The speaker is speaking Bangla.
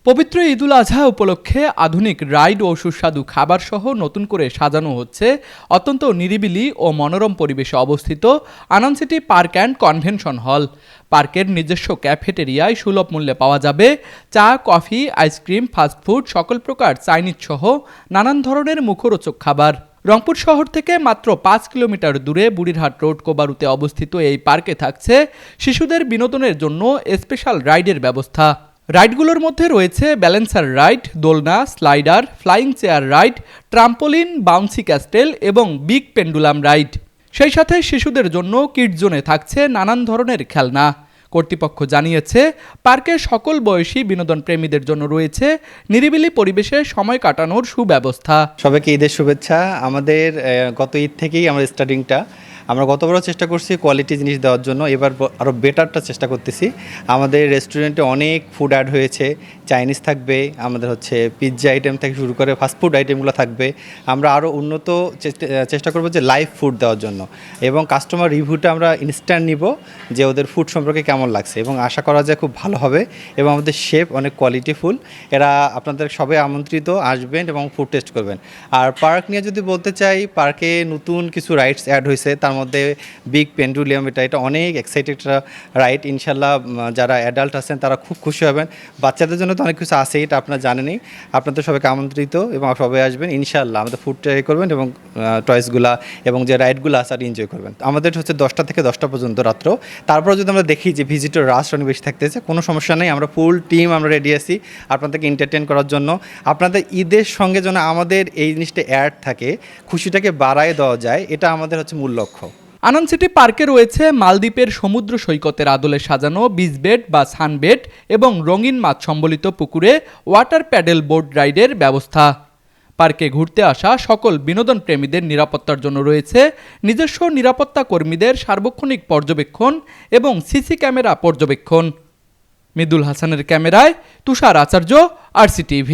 পবিত্র ঈদুল আজহা উপলক্ষে আধুনিক রাইড ও সুস্বাদু খাবার সহ নতুন করে সাজানো হচ্ছে অত্যন্ত নিরিবিলি ও মনোরম পরিবেশে অবস্থিত Ananda City Park and Convention Hall. পার্কের নিজস্ব ক্যাফেটেরিয়ায় সুলভ মূল্যে পাওয়া যাবে চা, কফি, আইসক্রিম, ফাস্টফুড, সকল প্রকার চাইনিজ সহ নানান ধরনের মুখরোচক খাবার। রংপুর শহর থেকে মাত্র ৫ কিলোমিটার দূরে বুড়িরহাট রোড কোবারুতে অবস্থিত এই পার্কে থাকছে শিশুদের বিনোদনের জন্য স্পেশাল রাইডের ব্যবস্থা। রাইডগুলোর মধ্যে রয়েছে ব্যালেন্সার রাইড, দোলনা, slider, flying chair ride, trampoline, bouncy castle এবং বিগ পেন্ডুলাম রাইড। সেই সাথে শিশুদের জন্য কিডস জোনে থাকছে নানান ধরনের খেলনা। কর্তৃপক্ষ জানিয়েছে, পার্কে সকল বয়সী বিনোদন প্রেমীদের জন্য রয়েছে নিরিবিলি পরিবেশে সময় কাটানোর সুব্যবস্থা। সবাইকে ঈদের শুভেচ্ছা। আমাদের গত ঈদ থেকেই আমরা স্টার্টিংটা আমরা গতবারও চেষ্টা করছি কোয়ালিটি জিনিস দেওয়ার জন্য, এবার আরও বেটারটা চেষ্টা করতেছি। আমাদের রেস্টুরেন্টে অনেক ফুড অ্যাড হয়েছে, চাইনিজ থাকবে, আমাদের পিৎজা আইটেম থেকে শুরু করে ফাস্টফুড আইটেমগুলো থাকবে। আমরা আরও উন্নত চেষ্টা করবো যে লাইভ ফুড দেওয়ার জন্য, এবং কাস্টমার রিভিউটা আমরা ইনস্ট্যান্ট নিব যে ওদের ফুড সম্পর্কে কেমন লাগছে, এবং আশা করা যায় খুব ভালো হবে। এবং আমাদের শেফ অনেক কোয়ালিটিফুল, এরা আপনাদের সবাই আমন্ত্রিত, আসবেন এবং ফুড টেস্ট করবেন। আর পার্ক নিয়ে যদি বলতে চাই, পার্কে নতুন কিছু রাইডস অ্যাড হয়েছে, তার মধ্যে বিগ পেন্ডুলিয়াম, এটা অনেক এক্সাইটেড রাইড। ইনশাল্লাহ যারা অ্যাডাল্ট আছেন তারা খুব খুশি হবেন। বাচ্চাদের জন্য তো অনেক কিছু আছে, এটা আপনারা জানেনই। আপনাদের সবাইকে আমন্ত্রিত এবং সবাই আসবেন ইনশাল্লাহ। আমাদের ফুড ট্রাই করবেন এবং টয়েসগুলা এবং যে রাইডগুলো আছে আর এনজয় করবেন। আমাদের 10টা থেকে 10টা পর্যন্ত রাত্র। তারপর যদি আমরা দেখি যে ভিজিটর রাশ অনেক বেশি থাকতেছে, কোনো সমস্যা নেই, আমরা ফুল টিম আমরা রেডি আছি আপনাদেরকে এন্টারটেন করার জন্য। আপনাদের ঈদের সঙ্গে যেন আমাদের এই জিনিসটা অ্যাড থাকে, খুশিটাকে বাড়ায় দেওয়া যায়, এটা আমাদের মূল লক্ষ্য। আনন্দ সিটি পার্কে রয়েছে মালদ্বীপের সমুদ্র সৈকতের আদলে সাজানো বিচ বেড বা সানবেড এবং রঙিন মাছ সম্বলিত পুকুরে ওয়াটার প্যাডেল বোট রাইডের ব্যবস্থা। পার্কে ঘুরতে আসা সকল বিনোদন প্রেমীদের নিরাপত্তার জন্য রয়েছে নিজস্ব নিরাপত্তা কর্মীদের সার্বক্ষণিক পর্যবেক্ষণ এবং সিসি ক্যামেরা পর্যবেক্ষণ। মৃদুল হাসানের ক্যামেরায় তুষার আচার্য, RCTV।